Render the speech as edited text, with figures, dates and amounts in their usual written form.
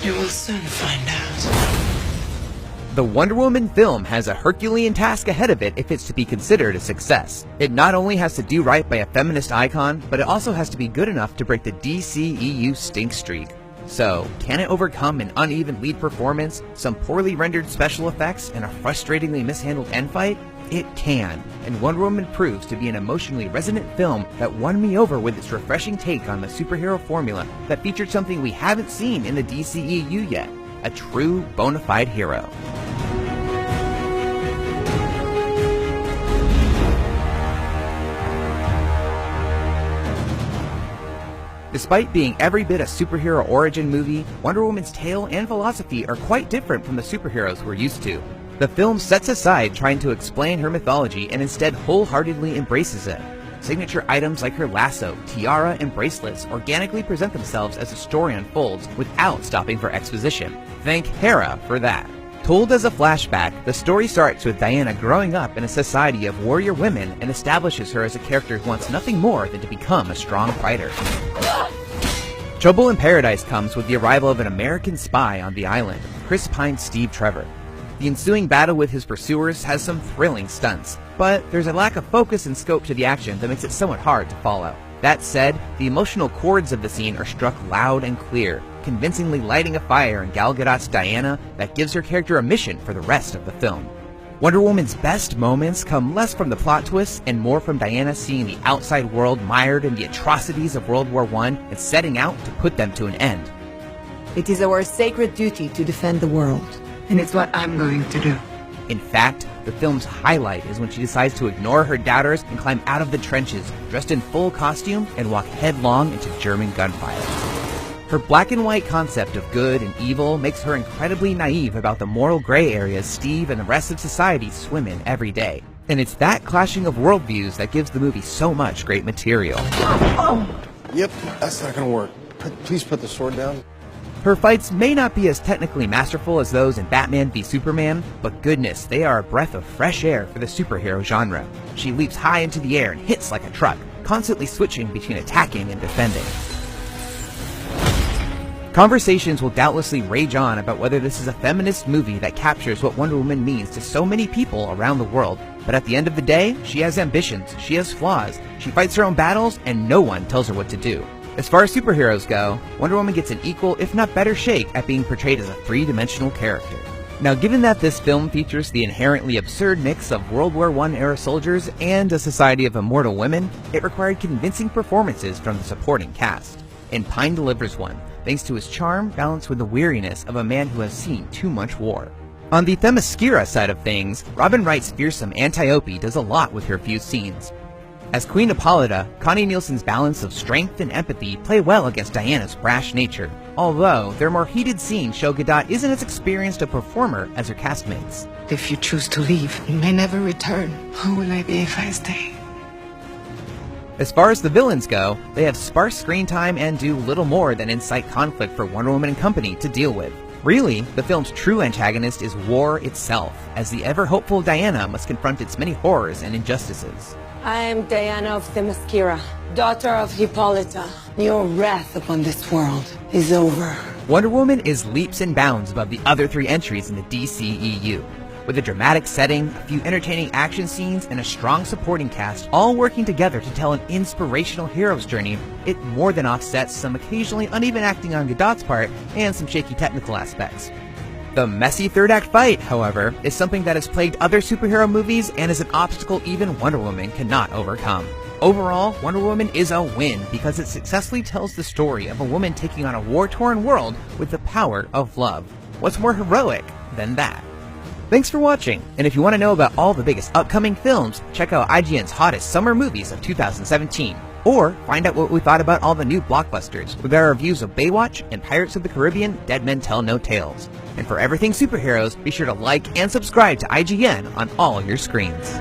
You will soon find out. The Wonder Woman film has a Herculean task ahead of it if it's to be considered a success. It not only has to do right by a feminist icon, but it also has to be good enough to break the DCEU stink streak. So, can it overcome an uneven lead performance, some poorly rendered special effects, and a frustratingly mishandled end fight? It can, and Wonder Woman proves to be an emotionally resonant film that won me over with its refreshing take on the superhero formula that featured something we haven't seen in the DCEU yet, a true bona fide hero. Despite being every bit a superhero origin movie, Wonder Woman's tale and philosophy are quite different from the superheroes we're used to. The film sets aside trying to explain her mythology and instead wholeheartedly embraces it. Signature items like her lasso, tiara, and bracelets organically present themselves as the story unfolds without stopping for exposition. Thank Hera for that. Told as a flashback, the story starts with Diana growing up in a society of warrior women and establishes her as a character who wants nothing more than to become a strong fighter. Trouble in Paradise comes with the arrival of an American spy on the island, Chris Pine's Steve Trevor. The ensuing battle with his pursuers has some thrilling stunts, but there's a lack of focus and scope to the action that makes it somewhat hard to follow. That said, the emotional chords of the scene are struck loud and clear, convincingly lighting a fire in Gal Gadot's Diana that gives her character a mission for the rest of the film. Wonder Woman's best moments come less from the plot twists and more from Diana seeing the outside world mired in the atrocities of World War I and setting out to put them to an end. It is our sacred duty to defend the world. And it's what I'm going to do. In fact, the film's highlight is when she decides to ignore her doubters and climb out of the trenches, dressed in full costume, and walk headlong into German gunfire. Her black and white concept of good and evil makes her incredibly naive about the moral gray areas Steve and the rest of society swim in every day. And it's that clashing of worldviews that gives the movie so much great material. Yep, that's not gonna work. Please put the sword down. Her fights may not be as technically masterful as those in Batman v Superman, but goodness, they are a breath of fresh air for the superhero genre. She leaps high into the air and hits like a truck, constantly switching between attacking and defending. Conversations will doubtlessly rage on about whether this is a feminist movie that captures what Wonder Woman means to so many people around the world, but at the end of the day, she has ambitions, she has flaws, she fights her own battles, and no one tells her what to do. As far as superheroes go, Wonder Woman gets an equal, if not better shake at being portrayed as a three-dimensional character. Now, given that this film features the inherently absurd mix of World War I-era soldiers and a society of immortal women, it required convincing performances from the supporting cast. And Pine delivers one, thanks to his charm balanced with the weariness of a man who has seen too much war. On the Themyscira side of things, Robin Wright's fearsome Antiope does a lot with her few scenes. As Queen Hippolyta, Connie Nielsen's balance of strength and empathy play well against Diana's brash nature, although their more heated scenes show Gadot isn't as experienced a performer as her castmates. If you choose to leave, you may never return. Who will I be if I stay? As far as the villains go, they have sparse screen time and do little more than incite conflict for Wonder Woman and company to deal with. Really, the film's true antagonist is war itself, as the ever-hopeful Diana must confront its many horrors and injustices. I am Diana of Themyscira, daughter of Hippolyta. Your wrath upon this world is over. Wonder Woman is leaps and bounds above the other three entries in the DCEU. With a dramatic setting, a few entertaining action scenes, and a strong supporting cast all working together to tell an inspirational hero's journey, it more than offsets some occasionally uneven acting on Gadot's part and some shaky technical aspects. The messy third act fight, however, is something that has plagued other superhero movies and is an obstacle even Wonder Woman cannot overcome. Overall, Wonder Woman is a win because it successfully tells the story of a woman taking on a war-torn world with the power of love. What's more heroic than that? Thanks for watching, and if you want to know about all the biggest upcoming films, check out IGN's hottest summer movies of 2017. Or find out what we thought about all the new blockbusters with our reviews of Baywatch and Pirates of the Caribbean: Dead Men Tell No Tales. And for everything superheroes, be sure to like and subscribe to IGN on all your screens.